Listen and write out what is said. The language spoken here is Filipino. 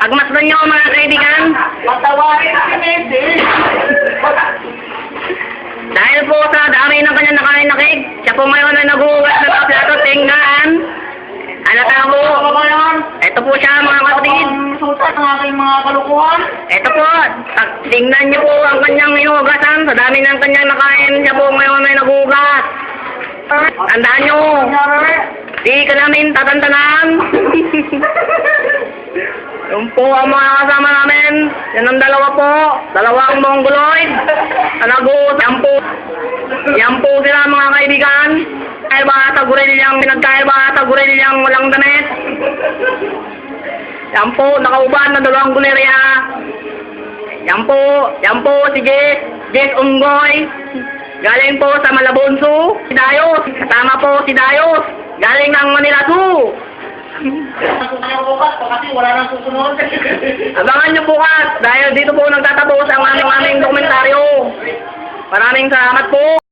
Agmasdan nyo mga kaibigan. Patawarin si Mede. Dahil po sa dami ng kanyang nakain na cake, siya po ngayon ay naghuhugas ng mga plato tingnan. Halata po. Ano ba yan? Ito po siya mga kapatid. Ang sutat ng aking mga kalukuhan. Ito po, tingnan niyo po ang kanyang hinugasan. Sa dami ng kanyang nakain, siya po ngayon ay naghuhugas. Tandaan nyo, di ka namin tatantanan. Yung po ang mga kasama namin. Yan ang dalawa po. Dalawang mongoloid. Talagot. Yan po sila mga kaibigan. Kaiba sa gorilyang pinagkaiba sa gorilyang walang damit. Yan po, nakauban na dalawang gulerya. Yan po si Jess Unggoy. Galing po sa Malabonso. Si Dayos. Kasama po si Dayos. Galing ng Manila 2. Ako kayo bukas kasi wala nang susunod. Abangan nyo bukas dahil dito po nagtatapos ang aming dokumentaryo. Maraming salamat po.